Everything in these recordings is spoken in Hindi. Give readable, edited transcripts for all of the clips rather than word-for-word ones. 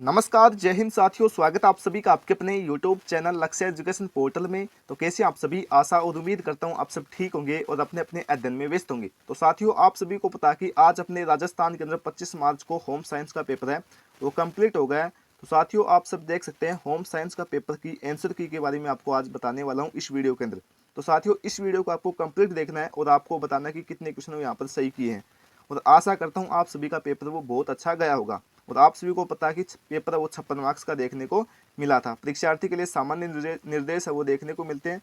नमस्कार, जय हिंद साथियों। स्वागत है आप सभी का आपके अपने यूट्यूब चैनल लक्ष्य एजुकेशन पोर्टल में। तो कैसे आप सभी, आशा और उम्मीद करता हूं आप सब ठीक होंगे और अपने अपने अध्ययन में व्यस्त होंगे। तो साथियों, आप सभी को पता है कि आज अपने राजस्थान के अंदर 25 मार्च को होम साइंस का पेपर है, वो कंप्लीट हो गया है। तो साथियों, आप सब देख सकते हैं होम साइंस का पेपर की आंसर की के बारे में आपको आज बताने वाला हूँ इस वीडियो के अंदर। तो साथियों, इस वीडियो को आपको कंप्लीट देखना है और आपको बताना है कि कितने क्वेश्चन यहाँ पर सही किए हैं। और आशा करता हूँ आप सभी का पेपर वो बहुत अच्छा गया होगा। और आप सभी को पता है कि पेपर वो 56 मार्क्स का देखने को मिला था। परीक्षार्थी के लिए सामान्य निर्देश है वो देखने को मिलते हैं।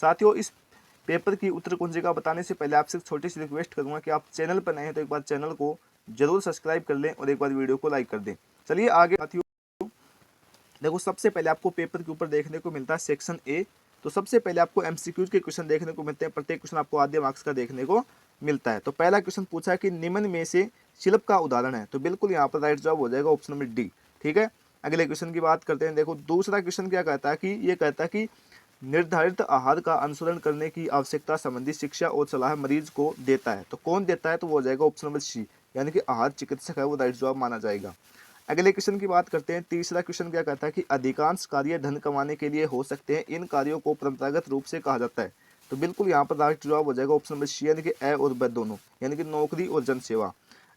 साथियों, इस पेपर की उत्तर कुंजिका बताने से पहले आपसे एक छोटी सी रिक्वेस्ट करूंगा कि आप चैनल पर नए हैं तो एक बार चैनल को जरूर सब्सक्राइब कर लें और एक बार वीडियो को लाइक कर दें। चलिए आगे साथियों, देखो सबसे पहले आपको पेपर के ऊपर देखने को मिलता है सेक्शन ए। तो सबसे पहले आपको एमसीक्यूज के क्वेश्चन देखने को मिलते हैं। प्रत्येक क्वेश्चन आपको आधे मार्क्स का देखने को मिलता है। तो पहला क्वेश्चन पूछा है कि निम्न में से शिल्प का उदाहरण है। तो बिल्कुल यहाँ पर राइट जवाब हो जाएगा ऑप्शन नंबर डी। ठीक है, अगले क्वेश्चन की बात करते हैं। देखो दूसरा क्वेश्चन क्या कहता है कि ये कहता है कि निर्धारित आहार का अनुसरण करने की आवश्यकता संबंधी शिक्षा और सलाह मरीज को देता है। तो कौन देता है? तो वो हो जाएगा ऑप्शन नंबर सी, यानी कि आहार चिकित्सक है वो राइट जवाब माना जाएगा। अगले क्वेश्चन की बात करते हैं। तीसरा क्वेश्चन क्या कहता है कि अधिकांश कार्य धन कमाने के लिए हो सकते हैं, इन कार्यों को परंपरागत रूप से कहा जाता है। तो बिल्कुल यहाँ पर राइट जवाब हो जाएगा ऑप्शन नंबर सी, यानी कि ए और ब दोनों, यानी कि नौकरी और जनसेवा।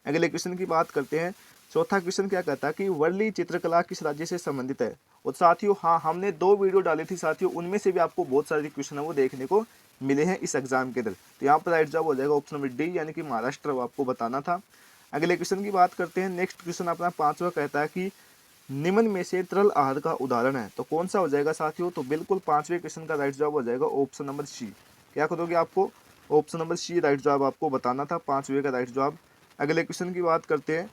अगले क्वेश्चन की बात करते हैं। चौथा क्वेश्चन क्या कहता है कि वर्ली चित्रकला किस राज्य से संबंधित है? और साथियों, हाँ, हमने 2 वीडियो डाली थी साथियों, उनमें से भी आपको बहुत सारे क्वेश्चन है वो देखने को मिले हैं इस एग्जाम के अंदर। तो यहाँ पर राइट जवाब हो जाएगा ऑप्शन नंबर डी, यानी कि महाराष्ट्र, वो आपको बताना था। अगले क्वेश्चन की बात करते हैं। नेक्स्ट क्वेश्चन अपना पांचवा कहता है कि निम्न में से तरल आहार का उदाहरण है। तो कौन सा हो जाएगा साथियों? तो बिल्कुल पांचवें क्वेश्चन का राइट जवाब हो जाएगा ऑप्शन नंबर सी। क्या करोगे? आपको ऑप्शन नंबर सी राइट जवाब आपको बताना था, पांचवें का राइट जवाब। अगले क्वेश्चन की बात करते हैं।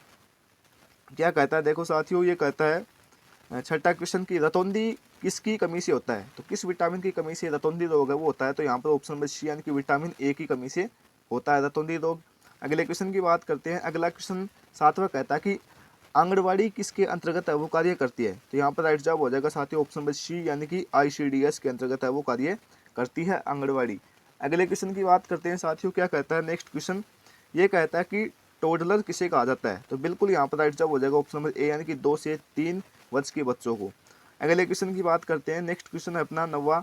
क्या कहता है? देखो साथियों, ये कहता है छठा क्वेश्चन की रतौंधी किसकी कमी से होता है? तो किस विटामिन की कमी से रतौंधी रोग है वो होता है? तो यहाँ पर ऑप्शन नंबर सी, यानी कि विटामिन ए की कमी से होता है रतौंधी रोग। अगले क्वेश्चन की बात करते हैं। अगला क्वेश्चन सातवां कहता है कि आंगनवाड़ी किसके अंतर्गत है वो कार्य करती है? तो यहाँ पर राइट जवाब हो जाएगा साथियों ऑप्शन नंबर सी, यानी कि आईसीडीएस के अंतर्गत है वो कार्य करती है आंगनवाड़ी। अगले क्वेश्चन की बात करते हैं साथियों। क्या कहता है नेक्स्ट क्वेश्चन? ये कहता है कि टोडलर किसे कहा जाता है? तो बिल्कुल यहाँ पर राइट जवाब हो जाएगा ऑप्शन नंबर ए, यानी कि 2 से 3 वर्ष के बच्चों को। अगले क्वेश्चन की बात करते हैं। नेक्स्ट क्वेश्चन है अपना 9वां।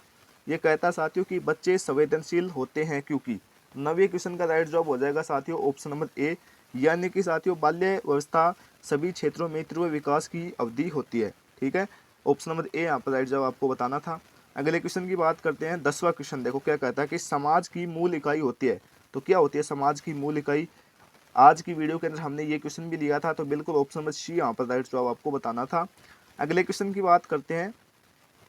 ये कहता है साथियों कि बच्चे संवेदनशील होते हैं क्योंकि? 9वें क्वेश्चन का राइट जवाब हो जाएगा साथियों ऑप्शन नंबर ए, यानी कि साथियों बाल्यावस्था सभी क्षेत्रों में तीव्र विकास की अवधि होती है। ठीक है, ऑप्शन नंबर ए यहाँ पर राइट जवाब आपको बताना था। अगले क्वेश्चन की बात करते हैं। 10वां क्वेश्चन देखो क्या कहता है कि समाज की मूल इकाई होती है। तो क्या होती है समाज की मूल इकाई? आज की वीडियो के अंदर हमने ये क्वेश्चन भी लिया था, तो बिल्कुल ऑप्शन नंबर सी यहाँ पर राइट जवाब आपको बताना था। अगले क्वेश्चन की बात करते हैं।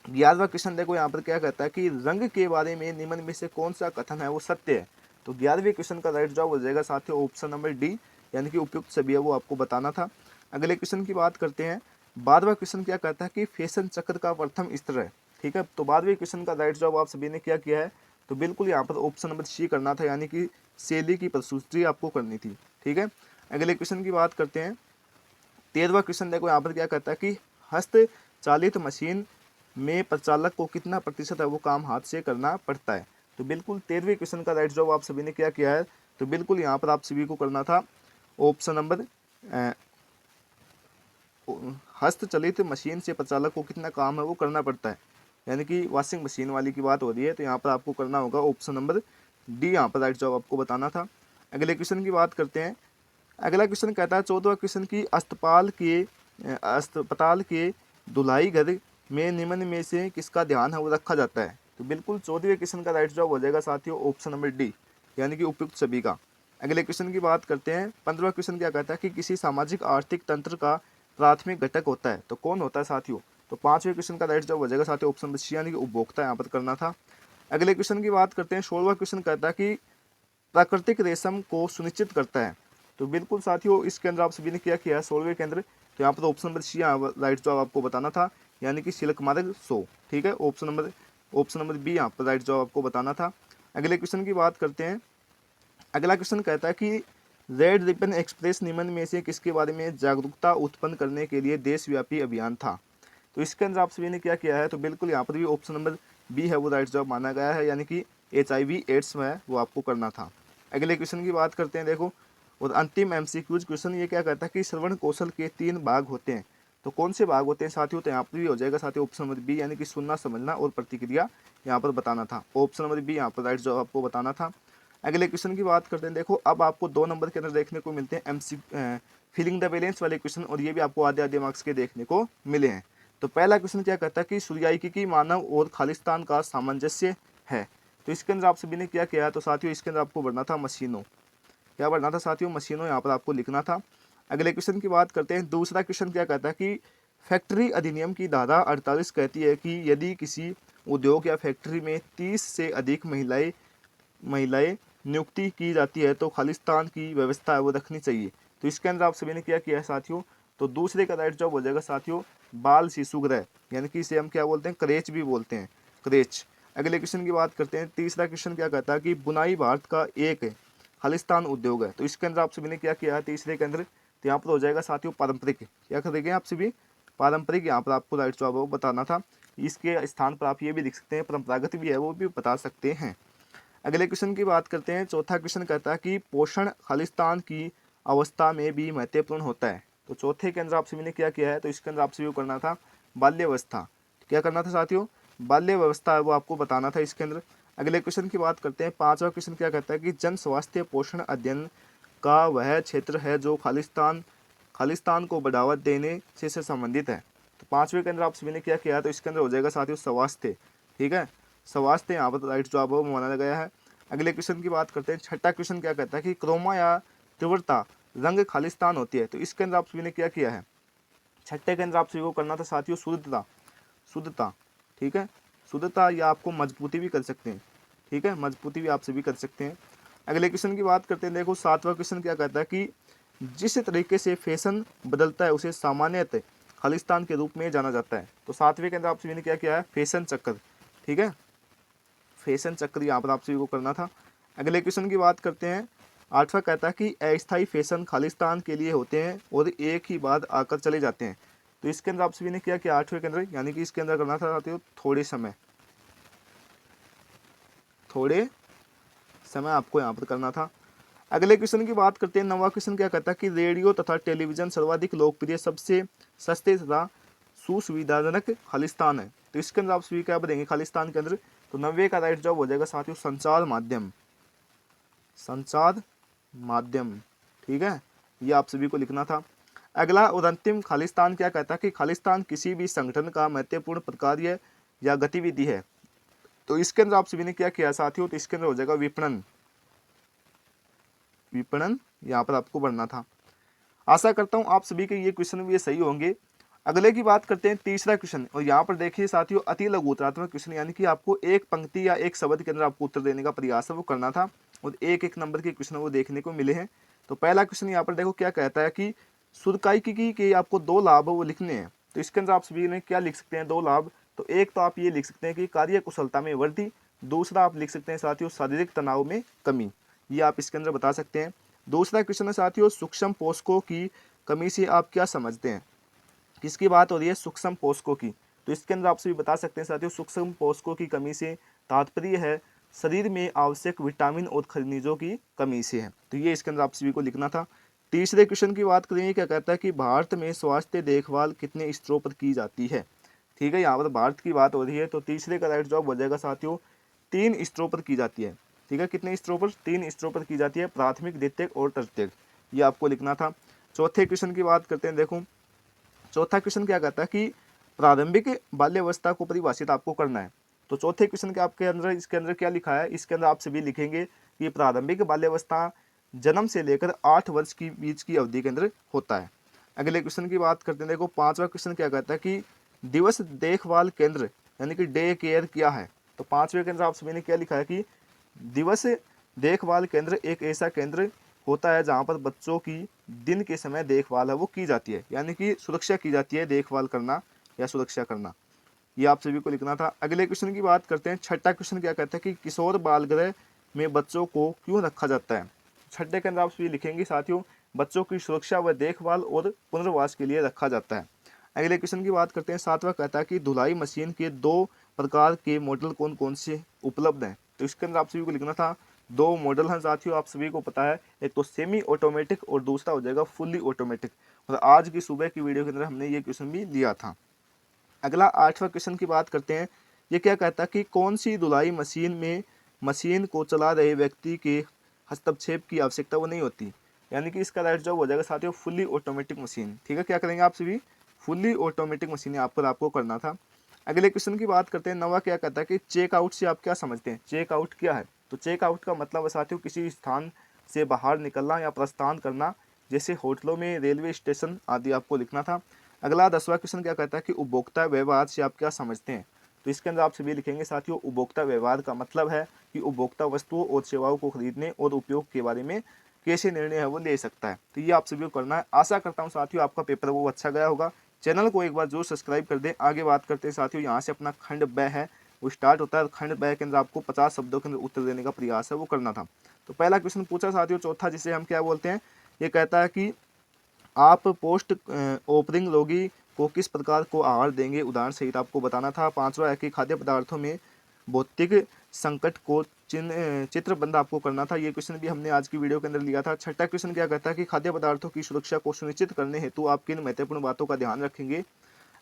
11वां क्वेश्चन देखो यहाँ पर क्या कहता है कि रंग के बारे में निम्न में से कौन सा कथन है वो सत्य है? तो 11वें क्वेश्चन का राइट जवाब हो जाएगा साथियों ऑप्शन नंबर डी, यानी कि उपयुक्त सभी है वो आपको बताना था। अगले क्वेश्चन की बात करते हैं। 12वां क्वेश्चन क्या कहता है कि फैशन चक्र का प्रथम स्तर है। ठीक है, तो 12वें क्वेश्चन का राइट जवाब आप सभी ने क्या किया है? तो बिल्कुल यहाँ पर ऑप्शन नंबर सी करना था, यानी कि शैली की प्रस्तुति आपको करनी थी। ठीक है, अगले क्वेश्चन की बात करते हैं। 13वां क्वेश्चन देखो यहाँ पर क्या कहता है कि हस्त चालित मशीन में प्रचालक को कितना प्रतिशत है वो काम हाथ से करना पड़ता है? तो बिल्कुल 13वें क्वेश्चन का राइट जवाब आप सभी ने क्या किया है? तो बिल्कुल यहाँ पर आप सभी को करना था ऑप्शन नंबर हस्तचलित मशीन से प्रचालक को कितना काम है वो करना पड़ता है, यानी कि वॉशिंग मशीन वाली की बात हो रही है। तो यहाँ पर आपको करना होगा ऑप्शन नंबर डी, यहाँ पर राइट जवाब आपको बताना था। अगले क्वेश्चन की बात करते हैं। अगला क्वेश्चन कहता है 14वां क्वेश्चन की अस्पताल के धुलाई घर में निम्न में से किसका ध्यान है वो रखा जाता है? तो बिल्कुल 14वें क्वेश्चन का राइट जवाब हो जाएगा साथियों ऑप्शन नंबर डी, यानी कि उपयुक्त सभी का। अगले क्वेश्चन की बात करते हैं। 15वां क्वेश्चन क्या कहता है कि किसी सामाजिक आर्थिक तंत्र का प्राथमिक घटक होता है? तो कौन होता है साथियों? तो 5वें क्वेश्चन का राइट जवाब हो जाएगा साथियों ऑप्शन नंबर सी, यानी कि उपभोक्ता यहाँ पर करना था। अगले क्वेश्चन की बात करते हैं। 16वां क्वेश्चन कहता है कि प्राकृतिक रेशम को सुनिश्चित करता है। तो बिल्कुल साथियों इसके अंदर आप सभी ने क्या किया है 16वें के अंदर? तो यहाँ पर ऑप्शन नंबर सी राइट जवाब आपको बताना था, यानी कि सिल्क मार्ग 100। ठीक है, ऑप्शन नंबर बी यहाँ पर राइट जवाब आपको बताना था। अगले क्वेश्चन की बात करते हैं। अगला क्वेश्चन कहता है कि रेड रिबन एक्सप्रेस निम्न में से किसके बारे में जागरूकता उत्पन्न करने के लिए देशव्यापी अभियान था? तो इसके अंदर आप सभी ने क्या किया है? तो बिल्कुल यहाँ पर भी ऑप्शन नंबर बी है वो राइट जवाब माना गया है, यानी कि HIV एड्स में है वो आपको करना था। अगले क्वेश्चन की बात करते हैं देखो, और अंतिम MCQज क्वेश्चन ये क्या कहता है कि श्रवण कौशल के 3 भाग होते हैं। तो कौन से भाग होते हैं साथियों, तो यहाँ पर भी हो जाएगा साथियों ऑप्शन नंबर बी, यानी कि सुनना, समझना और प्रतिक्रिया यहाँ पर बताना था। ऑप्शन नंबर बी यहाँ पर राइट जवाब आपको बताना था। अगले क्वेश्चन की बात करते हैं। देखो अब आपको 2 नंबर के अंदर देखने को मिलते हैं एमसी फिलिंग द बैलेंस वाले क्वेश्चन, और ये भी आपको आधे आधे मार्क्स के देखने को मिले हैं। तो पहला क्वेश्चन क्या कहता है कि सूर्यायिकी की मानव और खालिस्तान का सामंजस्य है। तो इसके अंदर आप सभी ने क्या किया, तो साथियों इसके अंदर आपको बढ़ना था मशीनों। क्या बढ़ना था साथियों, मशीनों, यहाँ पर आपको लिखना था। अगले क्वेश्चन की बात करते हैं। दूसरा क्वेश्चन क्या कहता है कि फैक्ट्री अधिनियम की धारा 48 कहती है कि यदि किसी उद्योग या फैक्ट्री में 30 से अधिक महिलाएं नियुक्ति की जाती है तो खालिस्तान की व्यवस्था है वो रखनी चाहिए। तो इसके अंदर आप सभी ने क्या किया है साथियों, तो दूसरे का राइट जवाब हो जाएगा साथियों बाल शिशु गृह, यानी कि इसे हम क्या बोलते हैं, क्रेच भी बोलते हैं, क्रेच। अगले क्वेश्चन की बात करते हैं। तीसरा क्वेश्चन क्या कहता है कि बुनाई भारत का एक खालिस्तान उद्योग है। तो इसके अंदर आप सभी ने क्या किया है तीसरे के अंदर, तो यहाँ पर हो जाएगा साथियों पारंपरिक। क्या करेंगे आप सभी, पारंपरिक, यहाँ पर आपको राइट जवाब वो बताना था। इसके स्थान पर आप ये भी लिख सकते हैं परंपरागत भी है वो भी बता सकते हैं। अगले क्वेश्चन की बात करते हैं। चौथा क्वेश्चन कहता है कि पोषण खालिस्तान की अवस्था में भी महत्वपूर्ण होता है। तो चौथे के अंदर आप सभी ने क्या किया है, तो इसके अंदर आप सभी को करना था बाल्यावस्था। क्या करना था साथियों, बाल्यावस्था है वो आपको बताना था इसके अंदर। अगले क्वेश्चन की बात करते हैं। पांचवा क्वेश्चन क्या कहता है कि जन स्वास्थ्य पोषण अध्ययन का वह क्षेत्र है जो खालिस्तान को बढ़ावा देने से संबंधित है। तो पांचवे के अंदर आप सभी ने क्या किया है, तो इसके अंदर हो जाएगा साथियों स्वास्थ्य। ठीक है, स्वास्थ्य यहाँ पर राइट जवाब माना गया है। अगले क्वेश्चन की बात करते हैं। छठा क्वेश्चन क्या कहता है कि क्रोमा या तीव्रता रंग खालिस्तान होती है। तो इसके अंदर आप सभी ने क्या किया है, छठे के अंदर आप सभी को करना था साथियों शुद्धता, शुद्धता। ठीक है, शुद्धता, या आपको मजबूती भी कर सकते हैं। ठीक है, मजबूती भी आप सभी कर सकते हैं। अगले क्वेश्चन की बात करते हैं। देखो सातवां क्वेश्चन क्या कहता है कि जिस तरीके से फैशन बदलता है उसे सामान्यतः खालिस्तान के रूप में जाना जाता है। तो सातवें के अंदर आप सभी ने क्या किया है, फैशन चक्र। ठीक है, फैशन चक्र यहाँ पर आप सभी को करना था। अगले क्वेश्चन की बात करते हैं। आठवां कहता है कि अस्थायी फैशन खालिस्तान के लिए होते हैं और एक ही बाद आकर चले जाते हैं। तो इसके अंदर आप सभी ने क्या किया आठवें के अंदर, यानी कि इसके अंदर करना था साथियों थोड़े समय आपको यहाँ पर करना था। अगले क्वेश्चन की बात करते हैं। नवा क्वेश्चन क्या कहता है कि रेडियो तथा टेलीविजन सर्वाधिक लोकप्रिय सबसे सस्ते तथा सुविधाजनक खालिस्तान है। तो इसके अंदर आप सभी क्या बताएंगे खालिस्तान के अंदर, तो 90 का राइट जवाब हो जाएगा साथियों संचार माध्यम, संचार माध्यम। ठीक है, ये आप सभी को लिखना था। अगला और अंतिम खालिस्तान क्या कहता है कि खालिस्तान किसी भी संगठन का महत्वपूर्ण प्रकार्य या गतिविधि है। तो इसके अंदर आप सभी ने क्या किया साथियों, तो इसके अंदर हो जाएगा विपणन, विपणन यहाँ पर आपको बढ़ना था। आशा करता हूँ आप सभी के ये क्वेश्चन भी सही होंगे। अगले की बात करते हैं तीसरा क्वेश्चन, और यहाँ पर देखिए साथियों अति लघु उत्तरात्मक क्वेश्चन, यानी कि आपको एक पंक्ति या एक शब्द के अंदर आपको उत्तर देने का प्रयास है वो करना था, और एक एक नंबर के क्वेश्चन वो देखने को मिले हैं। तो पहला क्वेश्चन यहाँ पर देखो क्या कहता है कि सुरकायिकी के आपको 2 लाभ वो लिखने हैं। तो इसके अंदर आप सभी ने क्या लिख सकते हैं 2 लाभ, तो एक तो आप ये लिख सकते हैं कि कार्य कुशलता में वृद्धि, दूसरा आप लिख सकते हैं साथियों शारीरिक तनाव में कमी। ये आप इसके अंदर बता सकते हैं। दूसरा क्वेश्चन है साथियों सूक्ष्म पोषकों की कमी से आप क्या समझते हैं। किसकी बात हो रही है, सूक्ष्म पोषकों की। तो इसके अंदर आप सभी बता सकते हैं साथियों सूक्ष्म पोषकों की कमी से तात्पर्य है शरीर में आवश्यक विटामिन और खनिजों की कमी से है। तो ये इसके अंदर आप सभी को लिखना था। तीसरे क्वेश्चन की बात करेंगे, क्या कहता है कि भारत में स्वास्थ्य देखभाल कितने स्तरों पर की जाती है। ठीक है, यहाँ पर भारत की बात हो रही है, तो तीसरे का राइट जवाब हो जाएगा साथियों 3 स्तरों पर की जाती है। ठीक है, कितने स्तरों पर, 3 स्तरों पर की जाती है, प्राथमिक, द्वितीयक और तृतीयक। ये आपको लिखना था। चौथे क्वेश्चन की बात करते हैं। देखो चौथा क्वेश्चन क्या कहता है कि प्रारंभिक बाल्यावस्था को परिभाषित आपको करना है। तो चौथे क्वेश्चन के आपके अंदर इसके अंदर क्या लिखा है, इसके अंदर आप सभी लिखेंगे कि प्रारंभिक बाल्यावस्था जन्म से लेकर 8 वर्ष की बीच की अवधि के अंदर होता है। अगले क्वेश्चन की बात करते हैं। देखो पांचवा क्वेश्चन क्या कहता है कि दिवस देखभाल केंद्र यानी कि डे केयर क्या है। तो पांचवे के अंदर आप सभी ने क्या लिखा है कि दिवस देखभाल केंद्र एक ऐसा केंद्र होता है जहाँ पर बच्चों की दिन के समय देखभाल है वो की जाती है, यानी कि सुरक्षा की जाती है, देखभाल करना या सुरक्षा करना। ये आप सभी को लिखना था। अगले क्वेश्चन की बात करते हैं। छठा क्वेश्चन क्या कहता है कि किशोर बाल गृह में बच्चों को क्यों रखा जाता है। छठे के अंदर आप सभी लिखेंगे साथियों बच्चों की सुरक्षा व देखभाल और पुनर्वास के लिए रखा जाता है। अगले क्वेश्चन की बात करते हैं। सातवां कहता है कि धुलाई मशीन के 2 प्रकार के मॉडल कौन कौन से उपलब्ध हैं। तो इसके अंदर आप सभी को लिखना था 2 मॉडल हैं साथियों, आप सभी को पता है, एक तो सेमी ऑटोमेटिक और दूसरा हो जाएगा फुल्ली ऑटोमेटिक। और आज की सुबह की वीडियो के अंदर हमने ये क्वेश्चन भी लिया था। अगला 8वां क्वेश्चन की बात करते हैं। ये क्या कहता है कि कौन सी धुलाई मशीन में मशीन को चला रहे व्यक्ति के हस्तक्षेप की आवश्यकता वो नहीं होती, यानी कि इसका राइट जवाब हो जाएगा साथियों फुल्ली ऑटोमेटिक मशीन। ठीक है, क्या करेंगे आप सभी, फुल्ली ऑटोमेटिक मशीन यहाँ पर आपको करना था। अगले क्वेश्चन की बात करते हैं। नवा क्या कहता है कि चेक आउट से आप क्या समझते हैं। चेक आउट क्या है, तो चेक आउट का मतलब है साथियों किसी स्थान से बाहर निकलना या प्रस्थान करना, जैसे होटलों में, रेलवे स्टेशन आदि आपको लिखना था। अगला 10वां क्वेश्चन क्या कहता है कि उपभोक्ता व्यवहार से आप क्या समझते हैं। तो इसके अंदर आप सभी लिखेंगे साथियों उपभोक्ता व्यवहार का मतलब है कि उपभोक्ता वस्तुओं और सेवाओं को खरीदने और उपयोग के बारे में कैसे निर्णय है वो ले सकता है। तो ये आप सभी को करना है। आशा करता हूँ साथियों आपका पेपर वो अच्छा गया होगा। चैनल को एक बार जरूर सब्सक्राइब कर दें। आगे बात करते हैं साथियों, यहाँ से अपना खंड ब है वो स्टार्ट होता है। खंड ब के अंदर आपको 50 शब्दों के अंदर उत्तर देने का प्रयास है वो करना था। तो पहला क्वेश्चन पूछा साथियों चौथा, जिसे हम क्या बोलते हैं, ये कहता है कि आप पोस्ट ओपनिंग रोगी को किस प्रकार को आहार देंगे, उदाहरण सहित आपको बताना था। 5वां है कि खाद्य पदार्थों में भौतिक संकट को चित्रबंध आपको करना था। ये क्वेश्चन भी हमने आज की वीडियो के अंदर लिया था। छठा क्वेश्चन क्या कहता है कि खाद्य पदार्थों की सुरक्षा को सुनिश्चित करने हेतु आप किन महत्वपूर्ण बातों का ध्यान रखेंगे।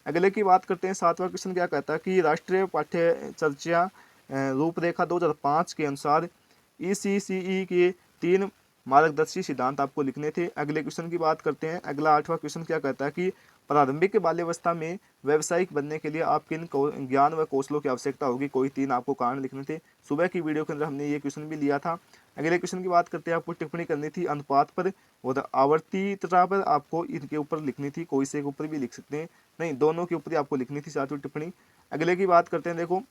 अगले की बात करते हैं। 7वां क्वेश्चन क्या कहता है कि राष्ट्रीय पाठ्यचर्या रूपरेखा 2005 के अनुसार ECCE के 3 मार्गदर्शी सिद्धांत आपको लिखने थे। अगले क्वेश्चन की बात करते हैं। अगला 8वां क्वेश्चन क्या कहता है कि प्रारंभिक बाल्यावस्था में व्यावसायिक बनने के लिए आप किन ज्ञान व कौशलों की आवश्यकता होगी। कोई 3 आपको कारण लिखने थे। सुबह की वीडियो के अंदर हमने ये क्वेश्चन भी लिया था। अगले क्वेश्चन की बात करते हैं। आपको टिप्पणी करनी थी अनुपात पर और आवर्तीयता पर, आपको इनके ऊपर लिखनी थी। कोई से के ऊपर भी लिख सकते हैं, नहीं दोनों के ऊपर ही आपको लिखनी थी साथियों टिप्पणी। अगले की बात करते हैं। देखो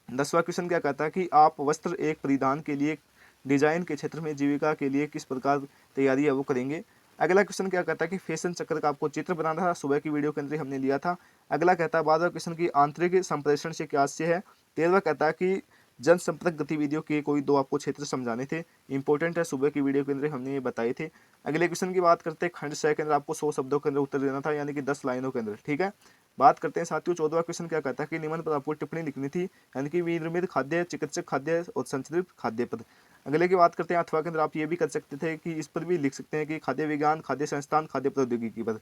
10वां क्वेश्चन क्या कहता है कि आप वस्त्र एक परिधान के लिए डिजाइन के क्षेत्र में जीविका के लिए किस प्रकार तैयारी है वो करेंगे। अगला क्वेश्चन क्या कहता है कि फैशन चक्र का आपको चित्र बनाना था। सुबह की वीडियो के अंदर हमने लिया था। अगला कहता है 12वां क्वेश्चन की आंतरिक संप्रेषण से क्या आशय है। 13वां कहता है कि जनसंपर्क गतिविधियों के कोई 2 आपको क्षेत्र समझाने थे, इंपॉर्टेंट है, सुबह की वीडियो के अंदर हमने ये बताए थे। अगले क्वेश्चन की बात करते हैं। खंड 6 के अंदर आपको 100 शब्दों के अंदर उत्तर देना था, यानी कि 10 लाइनों के अंदर। ठीक है, बात करते हैं साथियों 14वां क्वेश्चन क्या कहता है कि निम्न पर आपको टिप्पणी लिखनी थी, यानी कि विनिर्मित खाद्य, चिकित्सक खाद्य और संचरित खाद्य पर। अगले की बात करते हैं 8वां के अंदर आप ये भी कर सकते थे कि इस पर भी लिख सकते हैं कि खाद्य विज्ञान, खाद्य संस्थान, खाद्य प्रौद्योगिकी पर।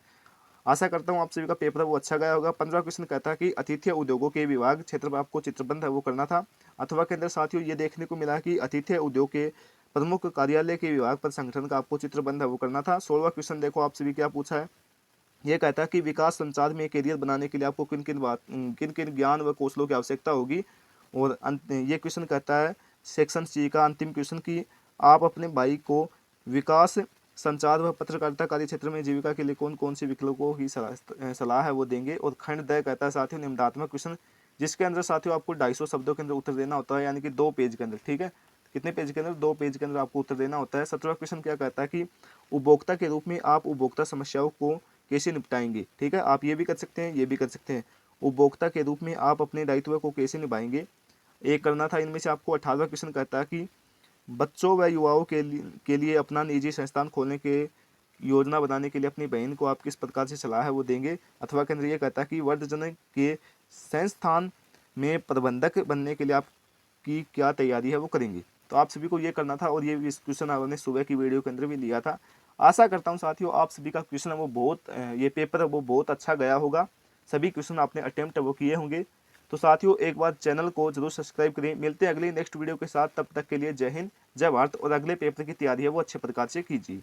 आशा करता हूँ आप सभी का पेपर वो अच्छा गया होगा। 15वां क्वेश्चन कहता है कि आतिथ्य उद्योगों के विभाग क्षेत्र पर आपको चित्रबंध है वो करना था। अथवा के अंदर साथियों ये देखने को मिला कि आतिथ्य उद्योग के प्रमुख कार्यालय के विभाग पर संगठन का आपको चित्रबंध है वो करना था। 16वां क्वेश्चन देखो आप सभी क्या पूछा है। ये कहता है कि विकास संचार में करियर बनाने के लिए आपको किन किन ज्ञान व कौशलों की आवश्यकता होगी। और ये क्वेश्चन कहता है सेक्शन सी का अंतिम क्वेश्चन की आप अपने भाई को विकास संचार व पत्रकारिता कार्य क्षेत्र में जीविका के लिए कौन कौन से विकल्पों की सलाह है वो देंगे। और खंड द कहता है साथियों निम्नात्मक क्वेश्चन, जिसके अंदर साथियों आपको 250 शब्दों के अंदर उत्तर देना होता है, यानी कि 2 पेज के अंदर। ठीक है, कितने पेज के अंदर, 2 पेज के अंदर आपको उत्तर देना होता है। 17वां क्वेश्चन क्या कहता है कि उपभोक्ता के रूप में आप उपभोक्ता समस्याओं को कैसे निपटाएंगे। ठीक है, आप ये भी कर सकते हैं, ये भी कर सकते हैं। उपभोक्ता के रूप में आप अपने दायित्व को कैसे निभाएंगे, एक करना था इनमें से आपको। 18वां क्वेश्चन कहता है कि बच्चों व युवाओं के लिए अपना निजी संस्थान खोलने के योजना बनाने के लिए अपनी बहन को आप किस प्रकार से सलाह है वो देंगे। अथवा के अंदर ये कहता है कि वर्धजन के संस्थान में प्रबंधक बनने के लिए आपकी क्या तैयारी है वो करेंगे। तो आप सभी को ये करना था और ये क्वेश्चन आपने सुबह की वीडियो के अंदर भी लिया था। आशा करता हूँ साथियों आप सभी का क्वेश्चन है वो बहुत ये पेपर है वो बहुत अच्छा गया होगा। सभी क्वेश्चन आपने अटेम्प्ट वो किए होंगे। तो साथियों एक बार चैनल को जरूर सब्सक्राइब करें। मिलते हैं अगली नेक्स्ट वीडियो के साथ, तब तक के लिए जय हिंद, जय भारत। और अगले पेपर की तैयारी है वो अच्छे प्रकार से कीजिए।